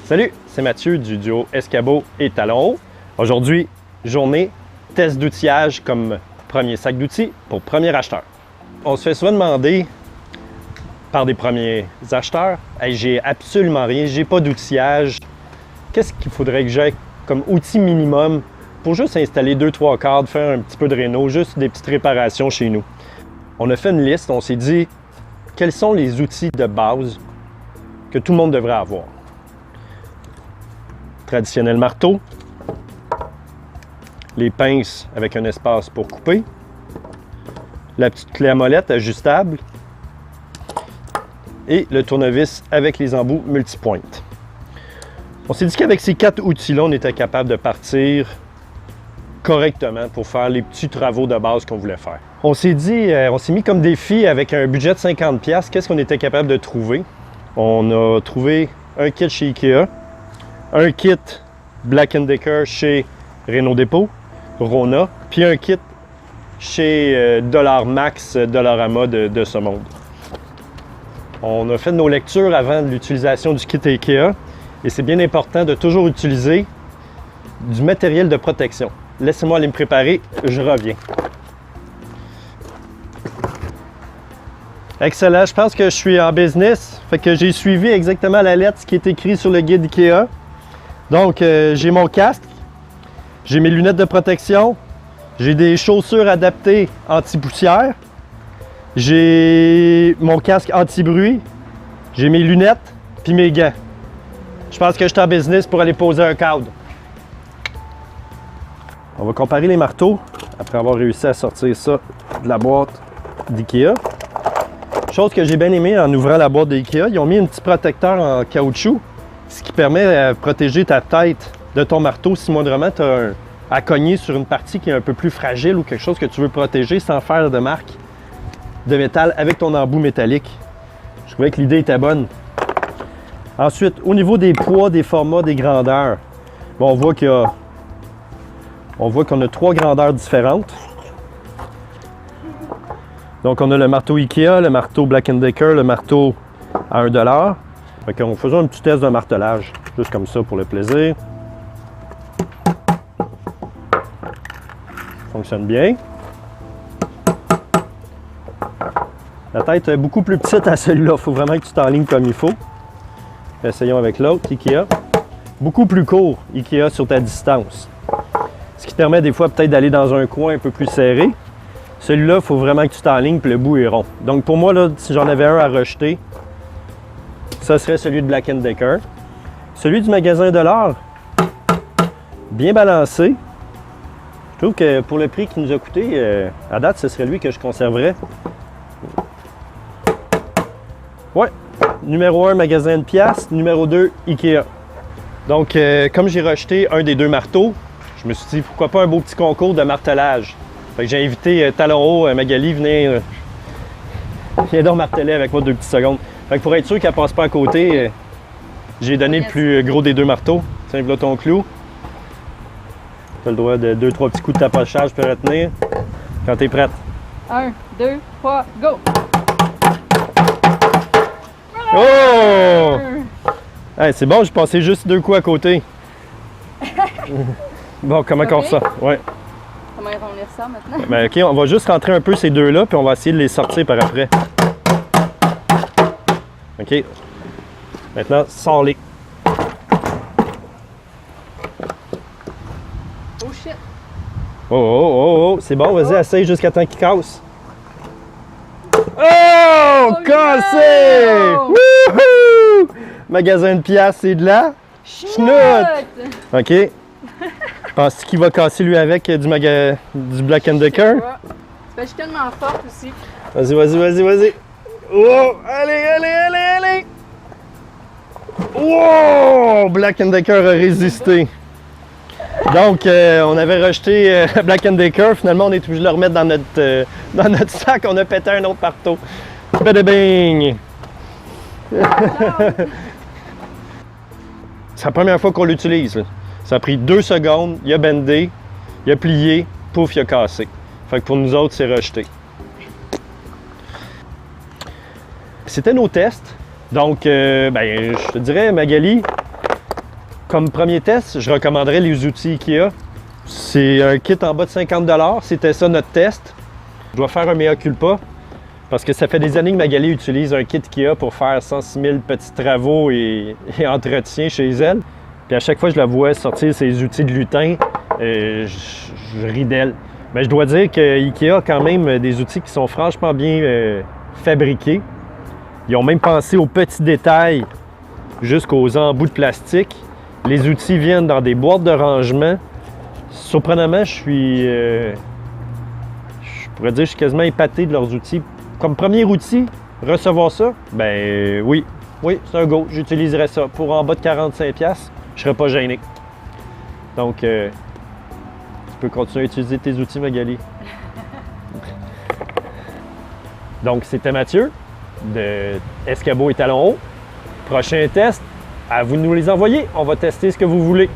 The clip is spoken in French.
Salut, c'est Mathieu du duo Escabeau et Talon Haut. Aujourd'hui, journée test d'outillage comme premier sac d'outils pour premier acheteur. On se fait souvent demander par des premiers acheteurs, hey, j'ai absolument rien, j'ai pas d'outillage. Qu'est-ce qu'il faudrait que j'aie comme outil minimum pour juste installer 2-3 cadres, faire un petit peu de réno, juste des petites réparations chez nous? On a fait une liste, on s'est dit quels sont les outils de base que tout le monde devrait avoir. Traditionnel marteau, les pinces avec un espace pour couper, la petite clé à molette ajustable et le tournevis avec les embouts multipointes. On s'est dit qu'avec ces 4 outils-là, on était capable de partir correctement pour faire les petits travaux de base qu'on voulait faire. On s'est dit, on s'est mis comme défi avec un budget de 50$, qu'est-ce qu'on était capable de trouver? On a trouvé un kit chez Ikea, un kit Black & Decker chez Renault Dépôt, Rona, puis un kit chez Dollar Max, Dollarama de ce monde. On a fait nos lectures avant l'utilisation du kit Ikea et c'est bien important de toujours utiliser du matériel de protection. Laissez-moi aller me préparer, je reviens. Excellent, je pense que je suis en business, fait que j'ai suivi exactement la lettre ce qui est écrit sur le guide Ikea. Donc, j'ai mon casque, j'ai mes lunettes de protection, j'ai des chaussures adaptées anti-poussière, j'ai mon casque anti-bruit, j'ai mes lunettes, puis mes gants. Je pense que je suis en business pour aller poser un cadre. On va comparer les marteaux après avoir réussi à sortir ça de la boîte d'Ikea. Chose que j'ai bien aimé en ouvrant la boîte d'Ikea, ils ont mis un petit protecteur en caoutchouc, ce qui permet de protéger ta tête de ton marteau si moindrement tu as à cogner sur une partie qui est un peu plus fragile ou quelque chose que tu veux protéger sans faire de marque de métal avec ton embout métallique. Je trouvais que l'idée était bonne. Ensuite, au niveau des poids, des formats, des grandeurs, bon, on voit qu'on a 3 grandeurs différentes. Donc, on a le marteau Ikea, le marteau Black & Decker, le marteau à 1$. Fait qu'on faisait un petit test de martelage, juste comme ça pour le plaisir. Fonctionne bien. La tête est beaucoup plus petite à celui-là, il faut vraiment que tu t'enlignes comme il faut. Essayons avec l'autre, Ikea. Beaucoup plus court, Ikea sur ta distance. Ce qui te permet des fois peut-être d'aller dans un coin un peu plus serré. Celui-là, il faut vraiment que tu t'enlignes et le bout est rond. Donc pour moi, là, si j'en avais un à rejeter, ça serait celui de Black & Decker. Celui du magasin de l'art, bien balancé. Je trouve que pour le prix qu'il nous a coûté, à date, ce serait lui que je conserverais. Ouais, numéro 1, magasin de pièces, numéro 2, Ikea. Donc, comme j'ai rejeté un des 2 marteaux, je me suis dit, pourquoi pas un beau petit concours de martelage. Fait que j'ai invité Talon Haut, Magali, viens donc marteler avec moi 2 petites secondes. Fait que pour être sûr qu'elle passe pas à côté, j'ai donné le plus gros des 2 marteaux. Tiens, voilà ton clou. Tu as le droit de 2-3 petits coups de tapochage pour retenir. Quand tu es prête. 1, 2, 3, go! Oh! Hey, c'est bon, j'ai passé juste 2 coups à côté. Bon, comment on fait ça? Ouais. Comment on lire ça maintenant? Ben, OK, on va juste rentrer un peu ces 2-là, puis on va essayer de les sortir par après. OK. Maintenant, sors-les. Oh shit! Oh, c'est bon, vas-y, essaye jusqu'à temps qu'il casse. Oh, cassé! No! Wouhou! Magasin de pièces, c'est de la chenoute! OK. Penses-tu qu'il va casser lui avec du Black & Decker? Je suis tellement forte aussi. Vas-y. Oh! Allez! Wow! Black & Decker a résisté. Donc, on avait rejeté Black & Decker. Finalement, on est obligé de le remettre dans notre sac. On a pété un autre marteau. Bing! C'est la première fois qu'on l'utilise. Ça a pris 2 secondes, il a bendé, il a plié, pouf, il a cassé. Fait que pour nous autres, c'est rejeté. C'était nos tests. Donc, je te dirais, Magali, comme premier test, je recommanderais les outils IKEA. C'est un kit en bas de 50 $. C'était ça notre test. Je dois faire un mea culpa parce que ça fait des années que Magali utilise un kit IKEA pour faire 106 000 petits travaux et entretiens chez elle. Puis à chaque fois que je la vois sortir ses outils de lutin, je ris d'elle. Mais je dois dire que IKEA a quand même des outils qui sont franchement bien fabriqués. Ils ont même pensé aux petits détails jusqu'aux embouts de plastique. Les outils viennent dans des boîtes de rangement. Surprenamment, je pourrais dire que je suis quasiment épaté de leurs outils. Comme premier outil, recevoir ça, ben oui, c'est un go. J'utiliserais ça. Pour en bas de 45$, je ne serais pas gêné. Donc, tu peux continuer à utiliser tes outils, Magali. Donc, c'était Mathieu de Escabeau et Talons Hauts. Prochain test, à vous de nous les envoyer. On va tester ce que vous voulez.